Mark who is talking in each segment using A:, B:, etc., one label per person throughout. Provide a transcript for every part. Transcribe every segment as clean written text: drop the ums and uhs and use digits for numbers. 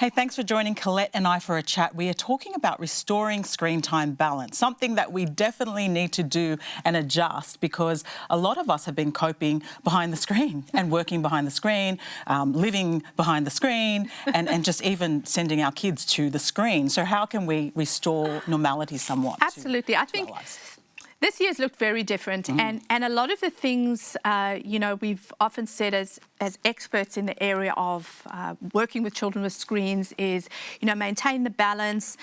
A: Hey, thanks for joining Colette and I for a chat. We are talking about restoring screen time balance, something that we definitely need to do and adjust because a lot of us have been coping behind the screen and working behind the screen, living behind the screen and just even sending our kids to the screen. So how can we restore normality somewhat?
B: Absolutely. I think this year's looked very different, and a lot of the things, we've often said as experts in the area of working with children with screens is, maintain the balance.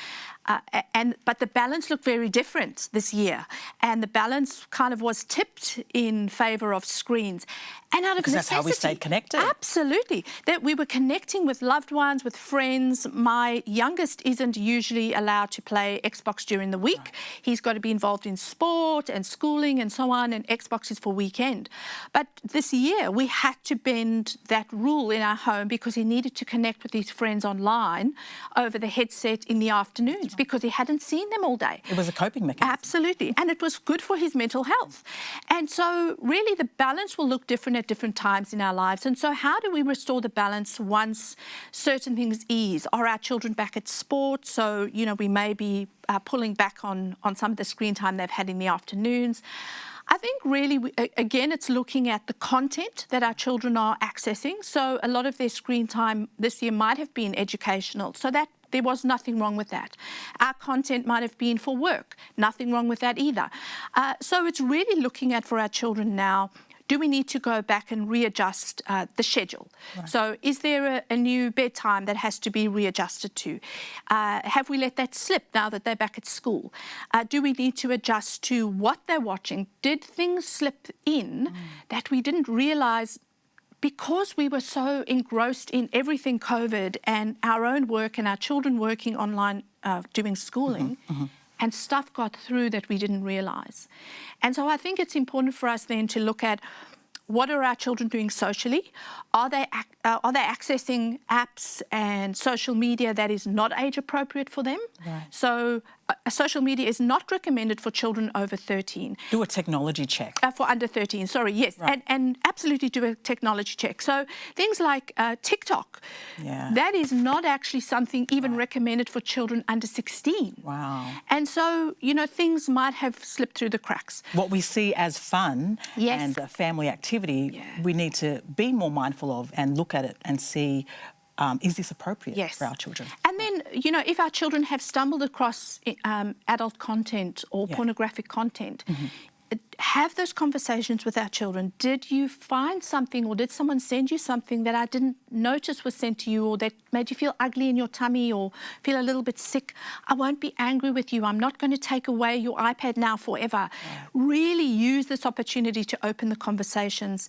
B: But the balance looked very different this year, and the balance kind of was tipped in favour of screens. And out of
A: because
B: necessity,
A: that's how we stayed connected.
B: Absolutely. That we were connecting with loved ones, with friends. My youngest isn't usually allowed to play Xbox during the week. Right. He's got to be involved in sport and schooling and so on, and Xbox is for weekend. But this year we had to bend that rule in our home because he needed to connect with his friends online over the headset in the afternoons because he hadn't seen them all day.
A: It was a coping mechanism.
B: Absolutely. And it was good for his mental health. And so really the balance will look different at different times in our lives. And so how do we restore the balance once certain things ease? Are our children back at sport? So, we may be pulling back on some of the screen time they've had in the afternoons. I think really, again, it's looking at the content that our children are accessing. So a lot of their screen time this year might have been educational. So that there was nothing wrong with that. Our content might have been for work. Nothing wrong with that either. So it's really looking at for our children now, do we need to go back and readjust the schedule? Right. So is there a new bedtime that has to be readjusted to? Have we let that slip now that they're back at school? Do we need to adjust to what they're watching? Did things slip in that we didn't realise because we were so engrossed in everything COVID and our own work and our children working online doing schooling? And stuff got through that we didn't realise. And so I think it's important for us then to look at what are our children doing socially? Are they accessing apps and social media that is not age appropriate for them? Right. So social media is not recommended for children over 13.
A: Do a technology check.
B: For under 13, sorry, yes. Right. And absolutely do a technology check. So things like TikTok, that is not actually something even recommended for children under 16.
A: Wow.
B: And so, things might have slipped through the cracks.
A: What we see as fun and family activity, we need to be more mindful of and look at it and see, is this appropriate for our children?
B: And then, if our children have stumbled across adult content or pornographic content, have those conversations with our children. Did you find something or did someone send you something that I didn't notice was sent to you or that made you feel ugly in your tummy or feel a little bit sick? I won't be angry with you. I'm not going to take away your iPad now forever. Really use this opportunity to open the conversations.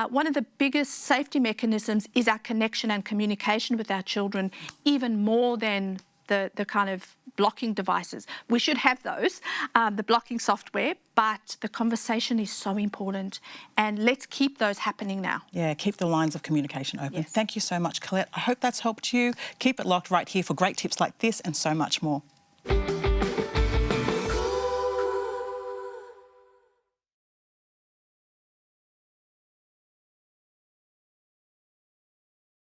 B: One of the biggest safety mechanisms is our connection and communication with our children, even more than the kind of blocking devices. We should have those, the blocking software, but the conversation is so important. And let's keep those happening now.
A: Yeah, keep the lines of communication open. Thank you so much, Colette. I hope that's helped you. Keep it locked right here for great tips like this and so much more.